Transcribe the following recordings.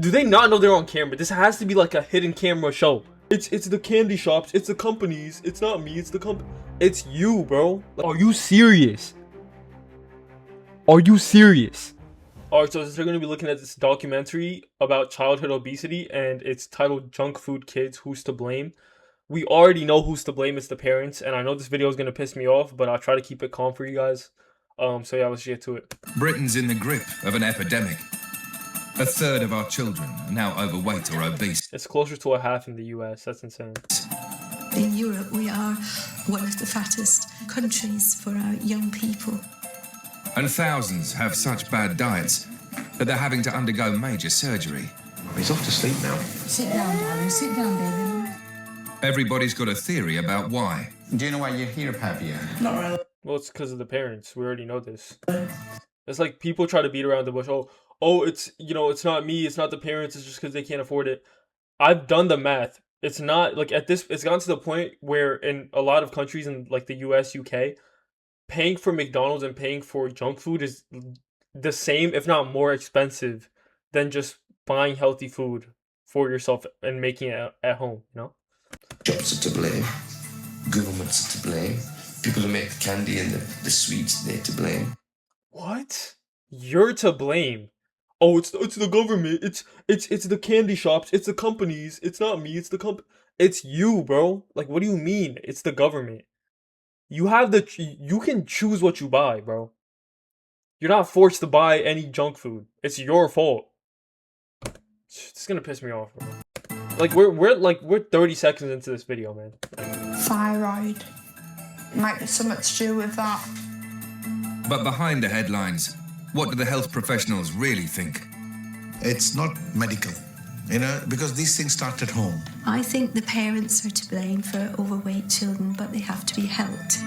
Do they not know they're on camera? This has to be like a hidden camera show. It's the candy shops, it's the companies, it's not me, it's the company. It's you, bro. Like, are you serious? Are you serious? Alright, so they're going to be looking at this documentary about childhood obesity, and it's titled Junk Food Kids, Who's to Blame? We already know who's to blame. It's the parents, and I know this video is going to piss me off, but I'll try to keep it calm for you guys. So yeah, let's get to it. Britain's in the grip of an epidemic. A third of our children are now overweight or obese. It's closer to a half in the US. That's insane. In Europe, we are one of the fattest countries for our young people. And thousands have such bad diets that they're having to undergo major surgery. He's off to sleep now. Sit down, darling. Sit down, baby. Everybody's got a theory about why. Do you know why you're here, Pavia? Not really. Well, it's because of the parents. We already know this. It's like people try to beat around the bush. Oh, it's, you know, it's not me. It's not the parents. It's just because they can't afford it. I've done the math. It's not like it's gotten to the point where in a lot of countries in like the US, UK, paying for McDonald's and paying for junk food is the same, if not more expensive than just buying healthy food for yourself and making it at home, you know? Shops are to blame. Governments are to blame. People who make the candy and the sweets, they're to blame. What? You're to blame. Oh, it's the government. It's the candy shops. It's the companies. It's not me. It's the company. It's you, bro. Like, what do you mean? It's the government. You can choose what you buy, bro. You're not forced to buy any junk food. It's your fault. It's gonna piss me off, bro. Like we're 30 seconds into this video, man. Thyroid. Might be something to do with that. But behind the headlines, what do the health professionals really think? It's not medical, you know, because these things start at home. I think the parents are to blame for overweight children, but they have to be helped.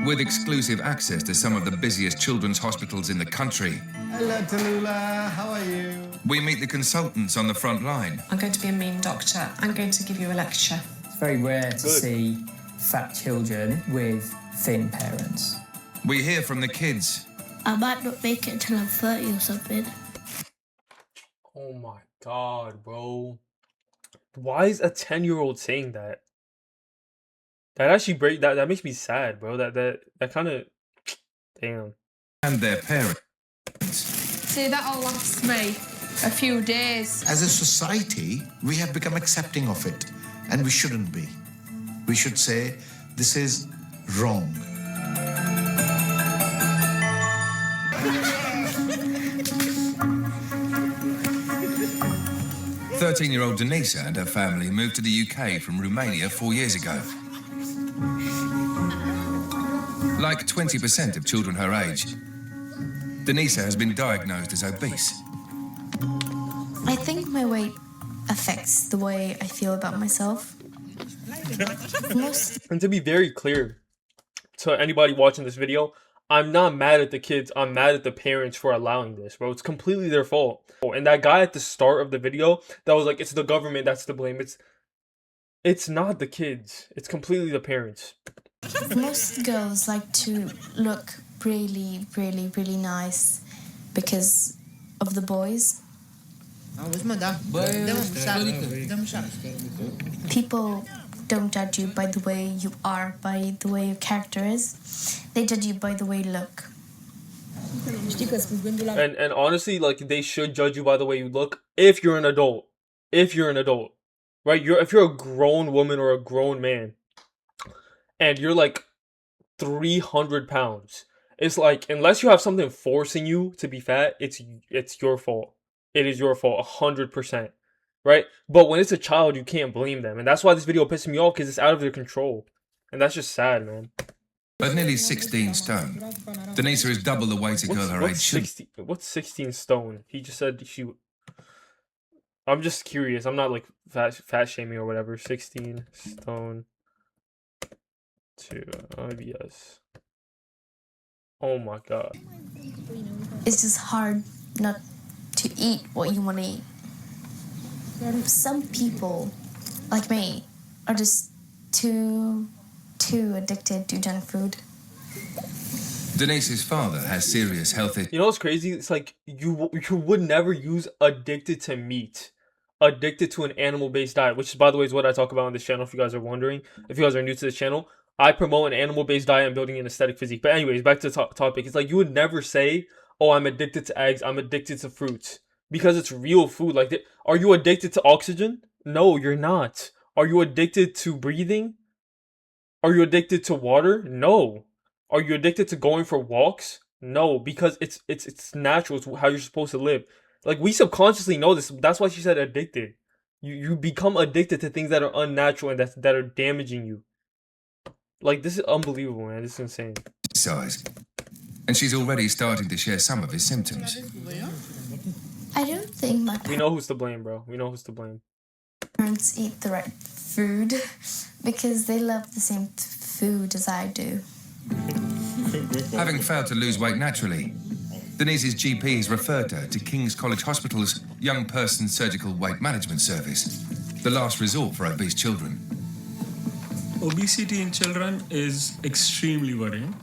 With exclusive access to some of the busiest children's hospitals in the country. Hello, Tallulah. How are you? We meet the consultants on the front line. I'm going to be a meme doctor. I'm going to give you a lecture. It's very rare to see fat children with thin parents. We hear from the kids. I might not make it until I'm 30 or something. Oh my god, bro. Why is a 10-year-old saying that? That actually that makes me sad, bro. That kind of damn. And their parents. See, that'll last me a few days. As a society, we have become accepting of it, and we shouldn't be. We should say, this is wrong. 13-year-old Denisa and her family moved to the UK from Romania 4 years ago. Like 20% of children her age, Denisa has been diagnosed as obese. I think my weight affects the way I feel about myself. And to be very clear to anybody watching this video, I'm not mad at the kids. I'm mad at the parents for allowing this, bro. It's completely their fault. And that guy at the start of the video that was like, it's the government that's to blame. It's not the kids. It's completely the parents. Most girls like to look really, really, really nice because of the boys. People don't judge you by the way you are, by the way your character is. They judge you by the way you look. And honestly, like, they should judge you by the way you look if you're an adult. If you're an adult. Right? If you're a grown woman or a grown man and you're like 300 pounds, it's like, unless you have something forcing you to be fat, it's your fault. It is your fault, 100%. Right? But when it's a child, you can't blame them. And that's why this video pisses me off, because it's out of their control. And that's just sad, man. At nearly 16 stone, Denisa is double the weight a girl her age should. What's 16 stone? He just said she... I'm just curious. I'm not like fat shaming or whatever. 16 stone to IBS. Oh my god. It's just hard not to eat what you want to eat. Some people, like me, are just too addicted to junk food. Denise's father has serious health issues. You know what's crazy? It's like you would never use addicted to meat, addicted to an animal-based diet, which by the way is what I talk about on this channel. If you guys are wondering, if you guys are new to this channel, I promote an animal-based diet and building an aesthetic physique. But anyways, back to the topic. It's like you would never say, "Oh, I'm addicted to eggs. I'm addicted to fruits," because it's real food. Like, are you addicted to oxygen? No, you're not. Are you addicted to breathing? Are you addicted to water? No. Are you addicted to going for walks? No, because it's natural. It's how you're supposed to live. Like, we subconsciously know this. That's why she said addicted. You become addicted to things that are unnatural and that are damaging you. Like, this is unbelievable, man. This is insane. Size. And she's already starting to share some of his symptoms. I don't think my We know who's to blame, bro. We know who's to blame. parents eat the right food because they love the same food as I do. Having failed to lose weight naturally, Denise's GP has referred her to King's College Hospital's Young Persons Surgical Weight Management Service, the last resort for obese children. Obesity in children is extremely worrying,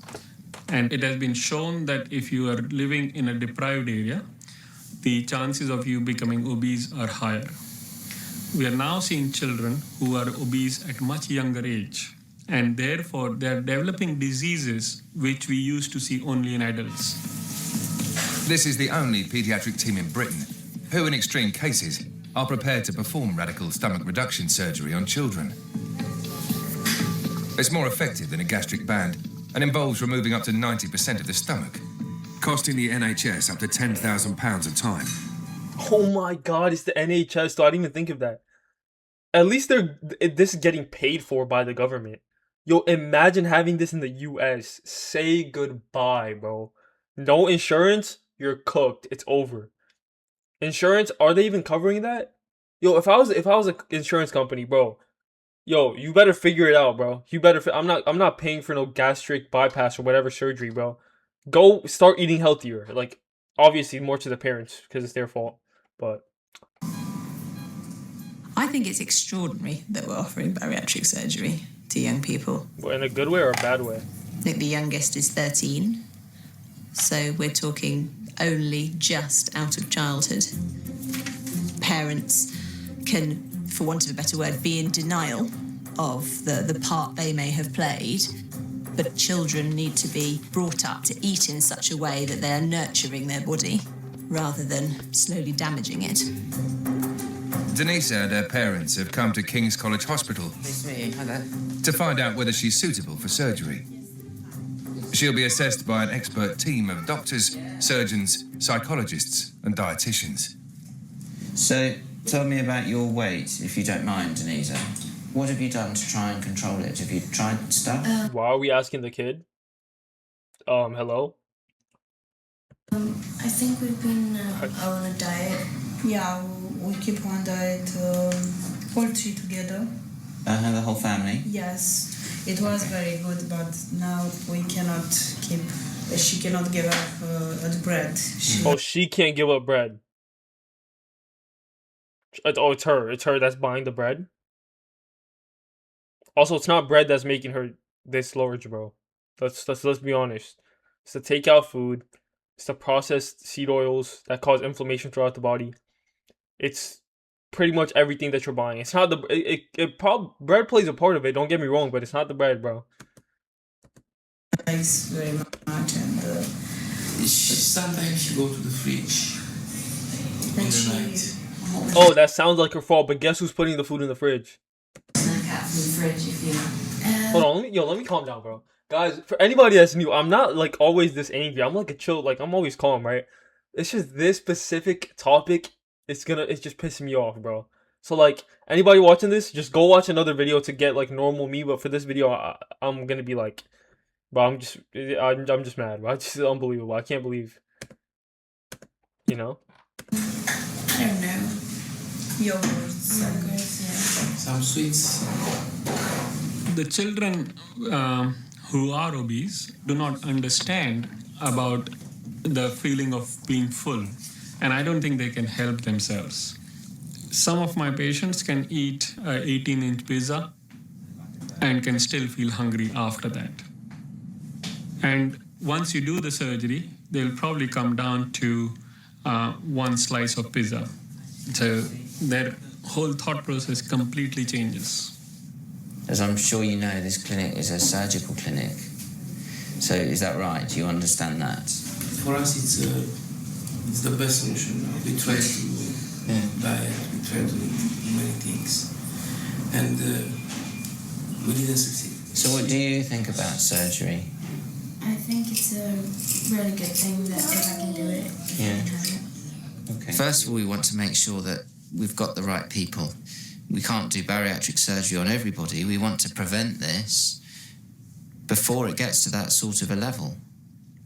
and it has been shown that if you are living in a deprived area, the chances of you becoming obese are higher. We are now seeing children who are obese at much younger age, and therefore they are developing diseases which we used to see only in adults. This is the only paediatric team in Britain who, in extreme cases, are prepared to perform radical stomach reduction surgery on children. It's more effective than a gastric band and involves removing up to 90% of the stomach, costing the NHS up to £10,000 a time. Oh my god, it's the NHS, so I didn't even think of that. At least this is getting paid for by the government. Yo, imagine having this in the US. Say goodbye, bro. No insurance, you're cooked. It's over. Insurance, are they even covering that? Yo, if I was an insurance company, bro, yo, you better figure it out, bro. You better. I'm not paying for no gastric bypass or whatever surgery, bro. Go start eating healthier. Like, obviously more to the parents because it's their fault, but. I think it's extraordinary that we're offering bariatric surgery to young people. In a good way or a bad way? I think the youngest is 13, so we're talking only just out of childhood. Parents can, for want of a better word, be in denial of the part they may have played, but children need to be brought up to eat in such a way that they are nurturing their body rather than slowly damaging it. Denise and her parents have come to King's College Hospital to find out whether she's suitable for surgery. She'll be assessed by an expert team of doctors, surgeons, psychologists and dietitians. So, tell me about your weight, if you don't mind, Denise. What have you done to try and control it? Have you tried stuff? Why are we asking the kid? Hello? I think we've been on a diet. Yeah, we keep on diet all three together. The whole family? Yes, it was very good, but now we cannot keep. She cannot give up the bread. She can't give up bread. It's her. It's her that's buying the bread. Also, it's not bread that's making her this large, bro. Let's be honest. It's the takeout food. It's the processed seed oils that cause inflammation throughout the body. It's pretty much everything that you're buying. It's not bread plays a part of it. Don't get me wrong, but it's not the bread, bro. Thanks very much. And sometimes you go to the fridge in the night. Oh, that sounds like her fault. But guess who's putting the food in the fridge? Snack out from the fridge if you. Hold on, let me calm down, bro. Guys, for anybody that's new, I'm not like always this angry. I'm like a chill, like I'm always calm, right? It's just this specific topic. It's just pissing me off, bro. So like anybody watching this, just go watch another video to get like normal me. But for this video, I'm gonna be like, bro, I'm just mad, bro. It's just unbelievable. I can't believe, you know. I don't know. Yogurts, yeah. Some sweets. The children who are obese do not understand about the feeling of being full, and I don't think they can help themselves. Some of my patients can eat an 18-inch pizza and can still feel hungry after that. And once you do the surgery, they'll probably come down to one slice of pizza. So their whole thought process completely changes. As I'm sure you know, this clinic is a surgical clinic. So is that right? Do you understand that? For us, it's the best solution. We try to diet, we try to do many things, and we didn't succeed. So what do you think about surgery? I think it's a really good thing that if I can do it, I can have it. Okay. First of all, we want to make sure that we've got the right people. We can't do bariatric surgery on everybody. We want to prevent this before it gets to that sort of a level.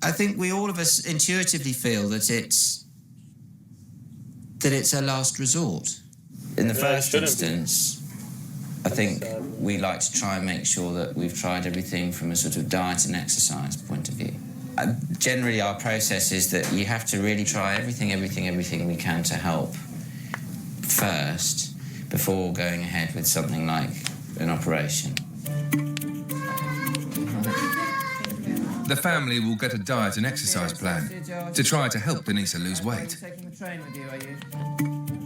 I think we all of us intuitively feel that it's a last resort. In the first instance, I think we like to try and make sure that we've tried everything from a sort of diet and exercise point of view. Generally, our process is that you have to really try everything we can to help first before going ahead with something like an operation. The family will get a diet and exercise plan to try to help Denisa lose weight.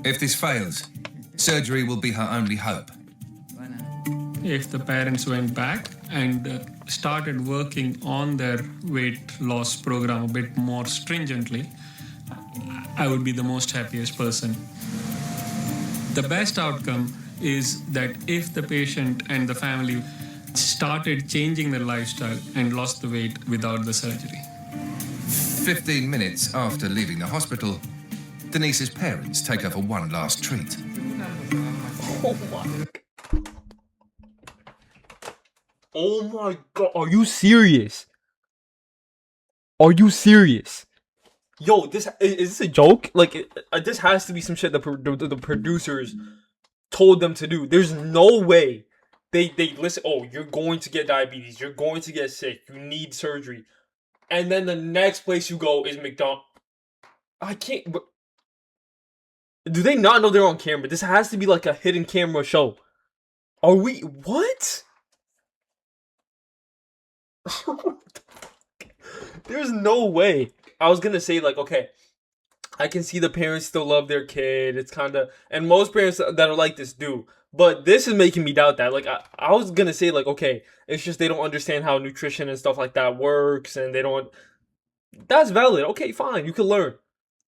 If this fails, surgery will be her only hope. If the parents went back and started working on their weight loss program a bit more stringently, I would be the most happiest person. The best outcome is that if the patient and the family started changing their lifestyle and lost the weight without the surgery. 15 minutes after leaving the hospital, Denise's parents take her for one last treat. Oh my god, are you serious? Are you serious? Yo, is this a joke? Like, this has to be some shit that the producers told them to do. There's no way they listen. Oh, you're going to get diabetes. You're going to get sick. You need surgery. And then the next place you go is McDonald's. I can't. Do they not know they're on camera? This has to be like a hidden camera show. Are we? What? There's no way. I was gonna say, like, okay, I can see the parents still love their kid. It's kind of, and most parents that are like this do. But this is making me doubt that. Like, I was gonna say, like, okay, it's just they don't understand how nutrition and stuff like that works, and they don't. That's valid. Okay, fine, you can learn.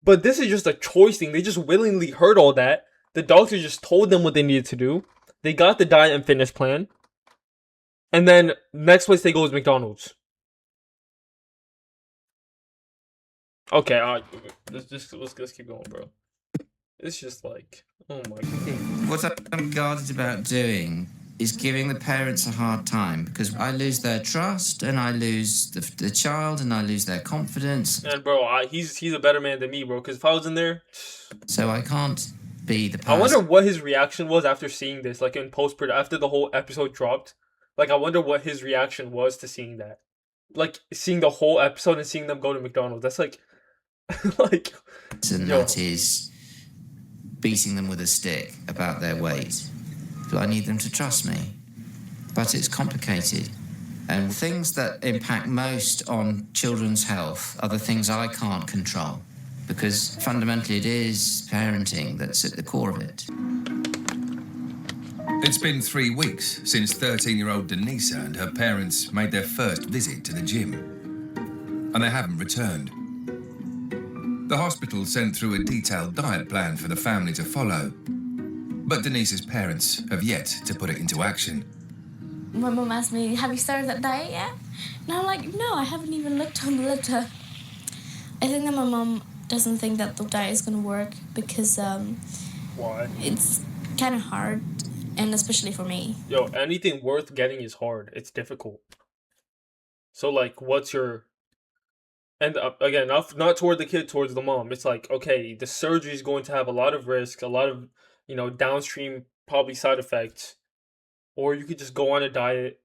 But this is just a choice thing. They just willingly heard all that. The doctor just told them what they needed to do. They got the diet and fitness plan. And then next place they go is McDonald's. Okay, let's keep going, bro. It's just like, oh my god. What I'm guarded about doing is giving the parents a hard time, because I lose their trust and I lose the child and I lose their confidence. And bro, he's a better man than me, bro. Because if I was in there, so I can't be the person. I wonder what his reaction was after seeing this, like in post-production, after the whole episode dropped. Like, I wonder what his reaction was to seeing that. Like, seeing the whole episode and seeing them go to McDonald's. That's like, like. And that is beating them with a stick about their weight. But I need them to trust me. But it's complicated. And things that impact most on children's health are the things I can't control. Because fundamentally it is parenting that's at the core of it. It's been 3 weeks since 13-year-old Denisa and her parents made their first visit to the gym. And they haven't returned. The hospital sent through a detailed diet plan for the family to follow. But Denise's parents have yet to put it into action. My mum asked me, have you started that diet yet? And I'm like, no, I haven't even looked on the letter. I think that my mum doesn't think that the diet is going to work because Why? It's kind of hard, and especially for me. Yo, anything worth getting is hard. It's difficult. So, like, what's your... And again, not toward the kid, towards the mom. It's like, okay, the surgery is going to have a lot of risks, a lot of, downstream probably side effects. Or you could just go on a diet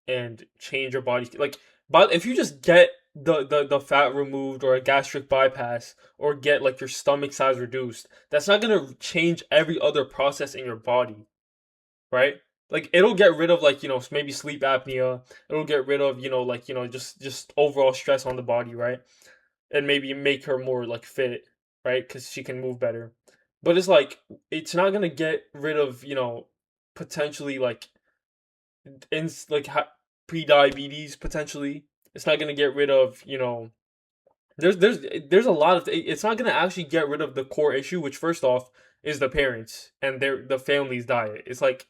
and change your body. Like, but if you just get the fat removed or a gastric bypass or get, like, your stomach size reduced, that's not going to change every other process in your body. Right? Like it'll get rid of like, you know, maybe sleep apnea. It'll get rid of, you know, like, you know, just overall stress on the body, right? And maybe make her more like fit, right? Because she can move better. But it's like it's not gonna get rid of, you know, potentially like in like pre-diabetes potentially. It's not gonna get rid of, you know, there's a lot of it's not gonna actually get rid of the core issue, which first off is the parents and the family's diet. It's like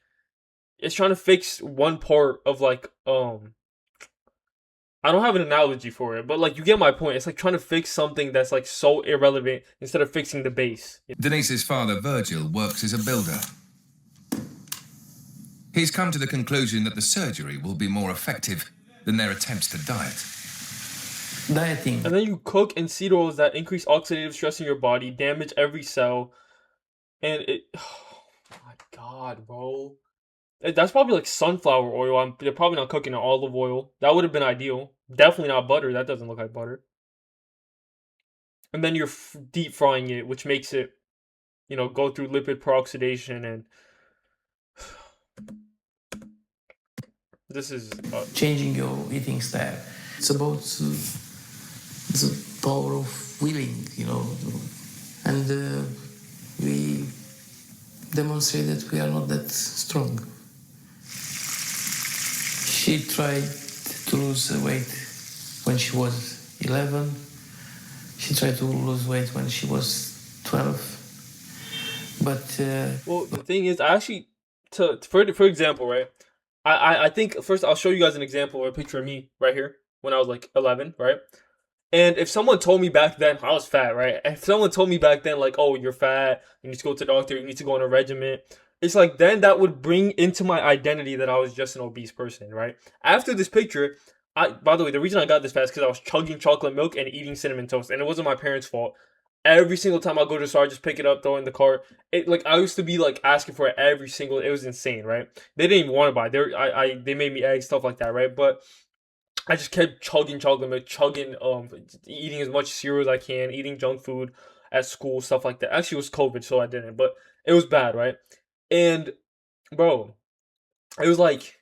it's trying to fix one part of like I don't have an analogy for it, but like you get my point. It's like trying to fix something that's like so irrelevant instead of fixing the base. Denise's father, Virgil, works as a builder. He's come to the conclusion that the surgery will be more effective than their attempts to diet. Dieting. And then you cook in seed oils that increase oxidative stress in your body, damage every cell, and it. Oh my god, bro. That's probably like sunflower oil. They're probably not cooking in olive oil. That would have been ideal. Definitely not butter. That doesn't look like butter. And then you're deep frying it, which makes it, you know, go through lipid peroxidation and this is changing your eating style. It's about the power of willing, you know, and we demonstrate that we are not that strong. She tried to lose weight when she was 11. She tried to lose weight when she was 12. But well, the thing is, I actually for example, right? I think first I'll show you guys an example or a picture of me right here when I was like 11, right? And if someone told me back then I was fat, right? If someone told me back then like, oh, you're fat, you need to go to the doctor, you need to go on a regimen, it's like then that would bring into my identity that I was just an obese person, right? After this picture, by the way, the reason I got this fat is because I was chugging chocolate milk and eating cinnamon toast, and it wasn't my parents' fault. Every single time I go to the store, I just pick it up, throw it in the cart. It like I used to be like asking for it every single. It was insane, right? They didn't even want to buy. They made me eggs, stuff like that, right? But I just kept chugging chocolate milk, eating as much cereal as I can, eating junk food at school, stuff like that. Actually, it was COVID, so I didn't, but it was bad, right? And bro, it was like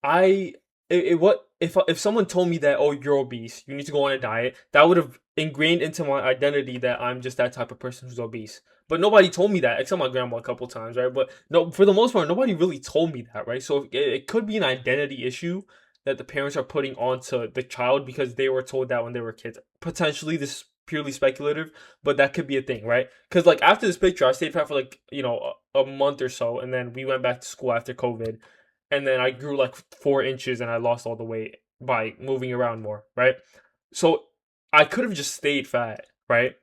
what if someone told me that, oh, you're obese, you need to go on a diet, that would have ingrained into my identity that I'm just that type of person who's obese. But nobody told me that except my grandma a couple times, right? But no, for the most part, nobody really told me that, right? So it could be an identity issue that the parents are putting onto the child because they were told that when they were kids. Potentially, this is purely speculative, but that could be a thing, right? Because like after this picture, I stayed fat for like, you know, a month or so, and then we went back to school after COVID, and then I grew like 4 inches and I lost all the weight by moving around more, right? So I could have just stayed fat, right?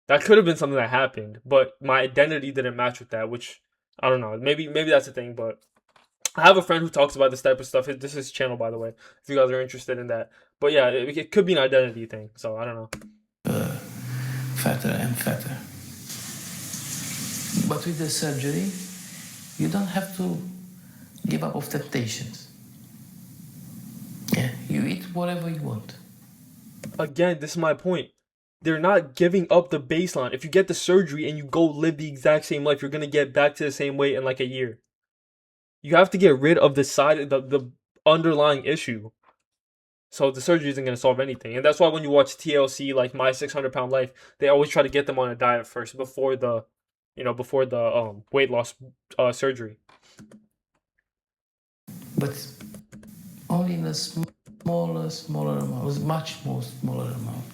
That could have been something that happened, but my identity didn't match with that, which I don't know. Maybe that's a thing, but I have a friend who talks about this type of stuff. This is his channel, by the way, if you guys are interested in that. But yeah, it could be an identity thing, so I don't know. Fatter and fatter. But with the surgery, you don't have to give up of temptations. Yeah, you eat whatever you want. Again, this is my point. They're not giving up the baseline. If you get the surgery and you go live the exact same life, you're gonna get back to the same weight in like a year. You have to get rid of the underlying issue. So the surgery isn't gonna solve anything, and that's why when you watch TLC, like My 600 Pound Life, they always try to get them on a diet first before the weight loss surgery. But only in a smaller amount, much more smaller amount.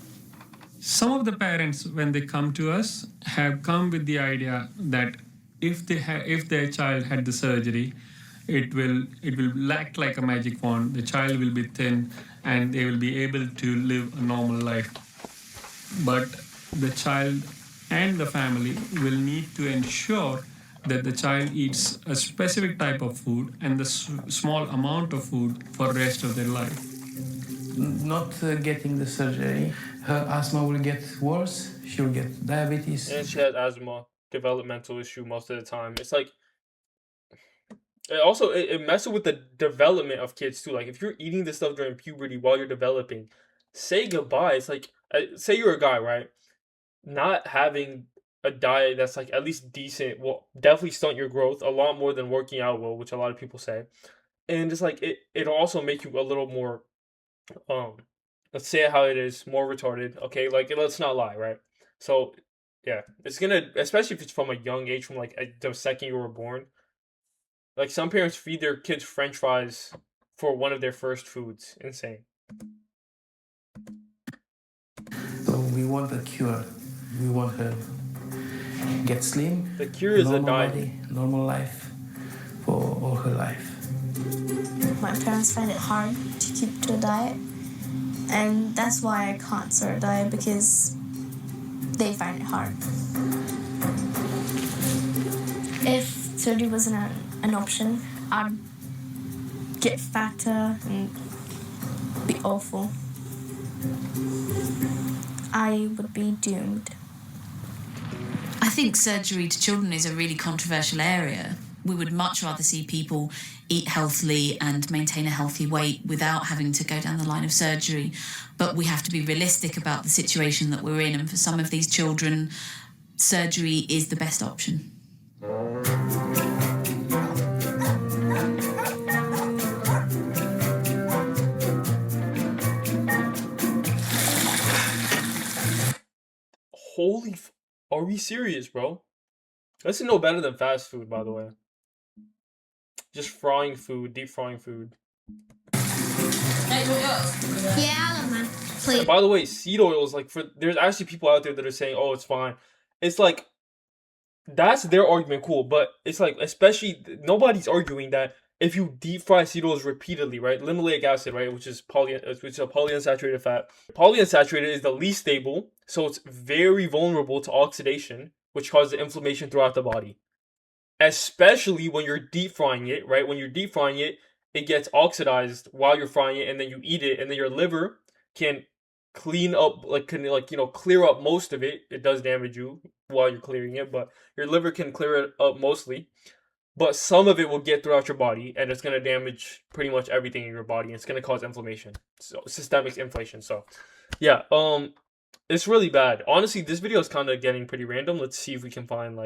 Some of the parents, when they come to us, have come with the idea that if their child had the surgery, it will act like a magic wand. The child will be thin, and they will be able to live a normal life. But the child and the family will need to ensure that the child eats a specific type of food and the small amount of food for the rest of their life. Not getting the surgery, her asthma will get worse. She will get diabetes. And she has asthma, developmental issue most of the time. It's like it messes with the development of kids too. Like if you're eating this stuff during puberty while you're developing, say goodbye. It's like say you're a guy, right? Not having a diet that's like at least decent will definitely stunt your growth a lot more than working out will, which a lot of people say. And it's like it'll also make you a little more um let's say it how it is, more retarded. Okay, like let's not lie, right? So yeah, it's gonna, especially if it's from a young age, from like the second you were born. Like some parents feed their kids French fries for one of their first foods. Insane. So we want a cure. We want her get slim. The cure is a diet. Body, normal life for all her life. My parents find it hard to keep to a diet, and that's why I can't start a diet, because they find it hard. If surgery wasn't an option, I'd get fatter and be awful. I would be doomed. I think surgery to children is a really controversial area. We would much rather see people eat healthily and maintain a healthy weight without having to go down the line of surgery. But we have to be realistic about the situation that we're in. And for some of these children, surgery is the best option. Holy, are we serious, bro? This is no better than fast food, by the way. Just frying food, deep frying food. Yeah, man. Please. And by the way, seed oil is like, there's actually people out there that are saying, oh, it's fine. It's like, that's their argument, cool. But it's like, especially, nobody's arguing that if you deep fry seed oils repeatedly, right? Linoleic acid, right? Which is a polyunsaturated fat. Polyunsaturated is the least stable, so it's very vulnerable to oxidation, which causes inflammation throughout the body. Especially when you're deep frying it, right? When you're deep frying it, it gets oxidized while you're frying it, and then you eat it, and then your liver can clean up, clear up most of it. It does damage you while you're clearing it, but your liver can clear it up mostly. But some of it will get throughout your body, and it's going to damage pretty much everything in your body. And it's going to cause inflammation, so systemic inflation. So, yeah, it's really bad. Honestly, this video is kind of getting pretty random. Let's see if we can find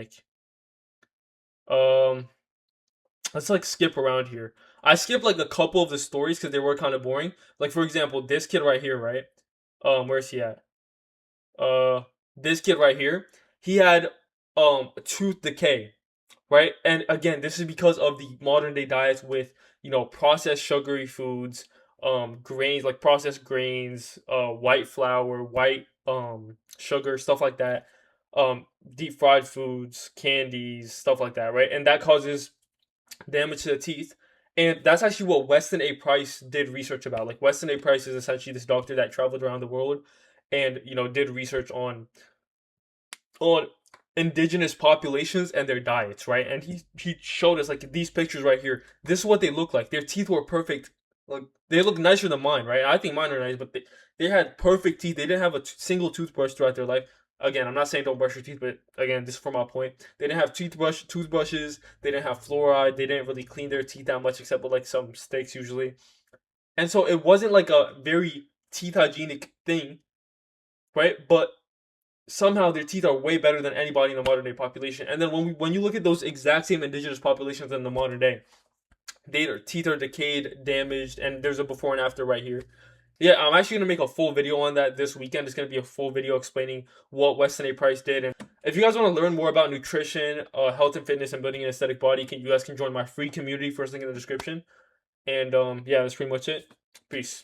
let's skip around here. I skipped a couple of the stories because they were kind of boring. Like for example, this kid right here, right? Where's he at? This kid right here, he had tooth decay. Right? And again, this is because of the modern day diets with, processed sugary foods, grains, like processed grains, white flour, white sugar, stuff like that, deep fried foods, candies, stuff like that, right? And that causes damage to the teeth. And that's actually what Weston A. Price did research about. Like Weston A. Price is essentially this doctor that traveled around the world and, did research on indigenous populations and their diets, right? And he showed us these pictures right here. This is what they look like. Their teeth were perfect. Like they look nicer than mine, right? I think mine are nice, but they had perfect teeth. They didn't have a single toothbrush throughout their life. Again, I'm not saying don't brush your teeth, but again, this is for my point. They didn't have toothbrushes. They didn't have fluoride. They didn't really clean their teeth that much, except with some sticks usually. And so it wasn't a very teeth hygienic thing, right? But somehow their teeth are way better than anybody in the modern day population. And then when you look at those exact same indigenous populations in the modern day, their teeth are decayed, damaged, and there's a before and after right here. Yeah, I'm actually going to make a full video on that this weekend. It's going to be a full video explaining what Weston A. Price did. And if you guys want to learn more about nutrition, health and fitness, and building an aesthetic body, you guys can join my free community, first link in the description. And yeah, that's pretty much it. Peace.